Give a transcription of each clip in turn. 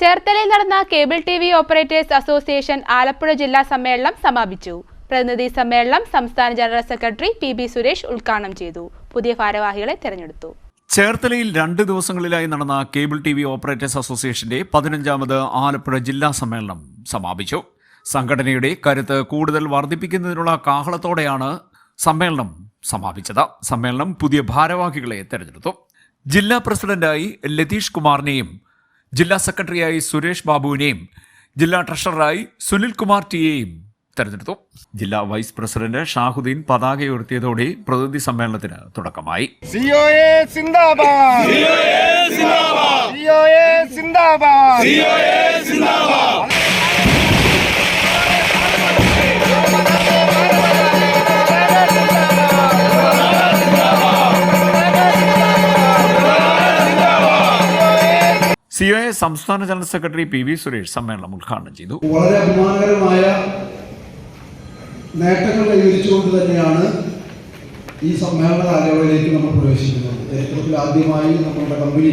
ചേർത്തലയിൽ നടന്ന cable TV operators association Alappuzha ജില്ലാ സമ്മേളനം സമാപിച്ചു. പ്രതിനിധി സമ്മേളനം സംസ്ഥാന ജനറൽ സെക്രട്ടറി പി സുരേഷ് ഉദ്ഘാടനം ചെയ്തു. പുതിയ ഭാരവാഹികളെ തെരഞ്ഞെടുത്തു. ചേർത്തലയിൽ 2 ദിവസങ്ങളിലായി നടന്ന കേബിൾ ടിവി ഓപ്പറേറ്റേഴ്സ് അസോസിയേഷന്റെ 15ാമത് ആലപ്പുഴ ജില്ലാ സമ്മേളനം സമാപിച്ചു. സംഘടനയുടെ കരുത്ത് കൂടുതൽ വർദ്ധിപ്പിക്കുന്നതിനുള്ള കാഹളത്തോടെയാണ് സമ്മേളനം സമാപിച്ചത്. സമ്മേളനം പുതിയ ഭാരവാഹികളെ തെരഞ്ഞെടുത്തു. ജില്ലാ പ്രസിഡന്റായി ലതീഷ് കുമാറിനെയും ജില്ലാ സെക്രട്ടറിയായി സുരേഷ് ബാബുവിനെയും ജില്ലാ ട്രഷററായി സുനിൽ കുമാർ ടിയെയും തെരഞ്ഞെടുത്തു. ജില്ലാ വൈസ് പ്രസിഡന്റ് ഷാഹുദ്ദീൻ പതാക ഉയർത്തിയതോടെ പ്രതിനിധി സമ്മേളനത്തിന് തുടക്കമായി. COA സംസ്ഥാന ജനറൽ സെക്രട്ടറി പി സുരേഷ് സമ്മേളനം ഉദ്ഘാടനം ചെയ്തു. വളരെ അഭിമാനകരമായ നേട്ടങ്ങൾ കൈവരിച്ചുകൊണ്ട് തന്നെയാണ് ഈ സമ്മേളന കാലയളവിലേക്ക് നമ്മൾ പ്രവേശിക്കുന്നത്. ചരിത്രത്തിൽ ആദ്യമായി നമ്മളുടെ കമ്പനി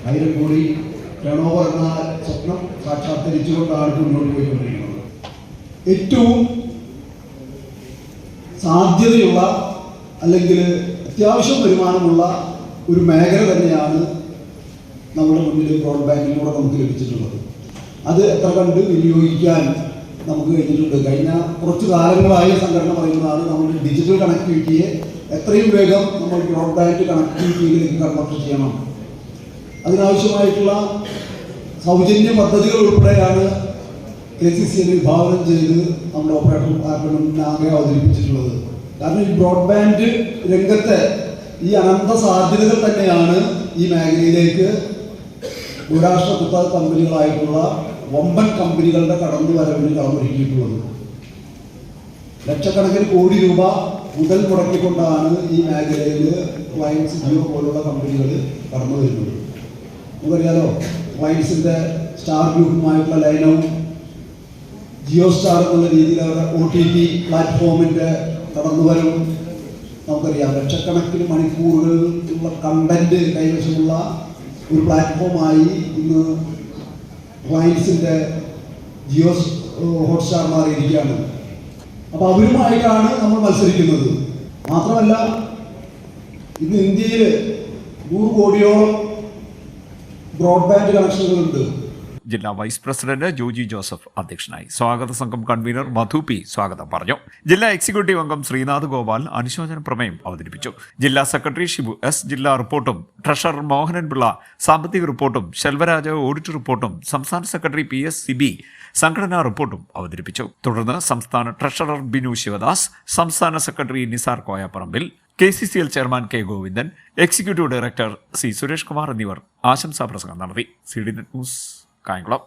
1000 കോടി ടേൺ ഓവർ എന്ന സ്വപ്നം സാക്ഷാത്കരിച്ചുകൊണ്ടാണ് മുന്നോട്ട് പോയിക്കൊണ്ടിരിക്കുന്നത്. ഏറ്റവും സാധ്യതയുള്ള അല്ലെങ്കിൽ അത്യാവശ്യം വരുമാനമുള്ള ഒരു മേഖല തന്നെയാണ് നമ്മുടെ മുന്നിൽ ബ്രോഡ്ബാൻഡിലൂടെ നമുക്ക് ലഭിച്ചിട്ടുള്ളത്. അത് എത്ര കണ്ട് വിനിയോഗിക്കാൻ നമുക്ക് കഴിഞ്ഞിട്ടുണ്ട്. കഴിഞ്ഞ കുറച്ച് കാലങ്ങളായി സംഘടന പറയുന്നതാണ് നമ്മുടെ ഡിജിറ്റൽ കണക്ടിവിറ്റിയെ എത്രയും വേഗം നമ്മൾ ബ്രോഡ്ബാൻഡ് കണക്ടിവിറ്റിയിലേക്ക് കൺവെർട്ട് ചെയ്യണം. അതിനാവശ്യമായിട്ടുള്ള സൗജന്യ പദ്ധതികൾ ഉൾപ്പെടെയാണ് KCCL വിഭാവനം ചെയ്ത് നമ്മുടെ ഓപ്പറേറ്റർ ഡിപ്പാർട്ട്മെന്റിന് ആകെ അവതരിപ്പിച്ചിട്ടുള്ളത്. കാരണം ഈ ബ്രോഡ്ബാൻഡ് രംഗത്തെ ഈ അനന്ത സാധ്യതകൾ തന്നെയാണ് ഈ മേഖലയിലേക്ക് ബഹുരാഷ്ട്ര കുത്തക കമ്പനികളായിട്ടുള്ള വമ്പൻ കമ്പനികളുടെ കടന്നുവരവിന് കളമൊരുക്കിയിട്ടുള്ളത്. ലക്ഷക്കണക്കിന് കോടി രൂപ മുതൽ മുടക്കിക്കൊണ്ടാണ് ഈ മേഖലയിൽ റിലയൻസ് ജിയോ പോലുള്ള കമ്പനികൾ കടന്നു വരുന്നത്. നമുക്കറിയാലോ, റിലയൻസിന്റെ സ്റ്റാർ ഗ്രൂപ്പുമായിട്ടുള്ള ലൈനവും ജിയോ സ്റ്റാർ എന്നുള്ള രീതിയിൽ അവരുടെ OTT പ്ലാറ്റ്ഫോമിന്റെ കടന്നുവരവും നമുക്കറിയാം. ലക്ഷക്കണക്കിന് മണിക്കൂറുകളുള്ള കണ്ടന്റ് കൈവശമുള്ള ഒരു പ്ലാറ്റ്ഫോമായി ഇന്ന് റിലയൻസിന്റെ ജിയോ ഹോട്ട്സ്റ്റാർ മാറിയിരിക്കുകയാണ്. അപ്പോൾ അവരുമായിട്ടാണ് നമ്മൾ മത്സരിക്കുന്നത്. മാത്രമല്ല, ഇന്ന് ഇന്ത്യയിൽ 100 കോടിയോളം ബ്രോഡ്ബാൻഡ് കണക്ഷനുകളുണ്ട്. ജില്ലാ വൈസ് പ്രസിഡന്റ് ജോജി ജോസഫ് അധ്യക്ഷനായി. സ്വാഗത സംഘം കൺവീനർ മധു പി സ്വാഗതം പറഞ്ഞു. ജില്ലാ എക്സിക്യൂട്ടീവ് അംഗം ശ്രീനാഥ് ഗോപാൽ അനുശോചന പ്രമേയം അവതരിപ്പിച്ചു. ജില്ലാ സെക്രട്ടറി ഷിബു എസ് ജില്ലാ റിപ്പോർട്ടും ട്രഷറർ മോഹനൻ പിള്ള സാമ്പത്തിക റിപ്പോർട്ടും ശെൽവരാജ് ഓഡിറ്റ് റിപ്പോർട്ടും സംസ്ഥാന സെക്രട്ടറി PS സിബി സംഘടനാ റിപ്പോർട്ടും അവതരിപ്പിച്ചു. തുടർന്ന് സംസ്ഥാന ട്രഷറർ ബിനു ശിവദാസ്, സംസ്ഥാന secretary Nisar Koyapparambil, KCCL chairman K Govindan, executive director C Suresh Kumar എന്നിവർ ആശംസാ പ്രസംഗം നടത്തി. CDNet news Kayamkulam.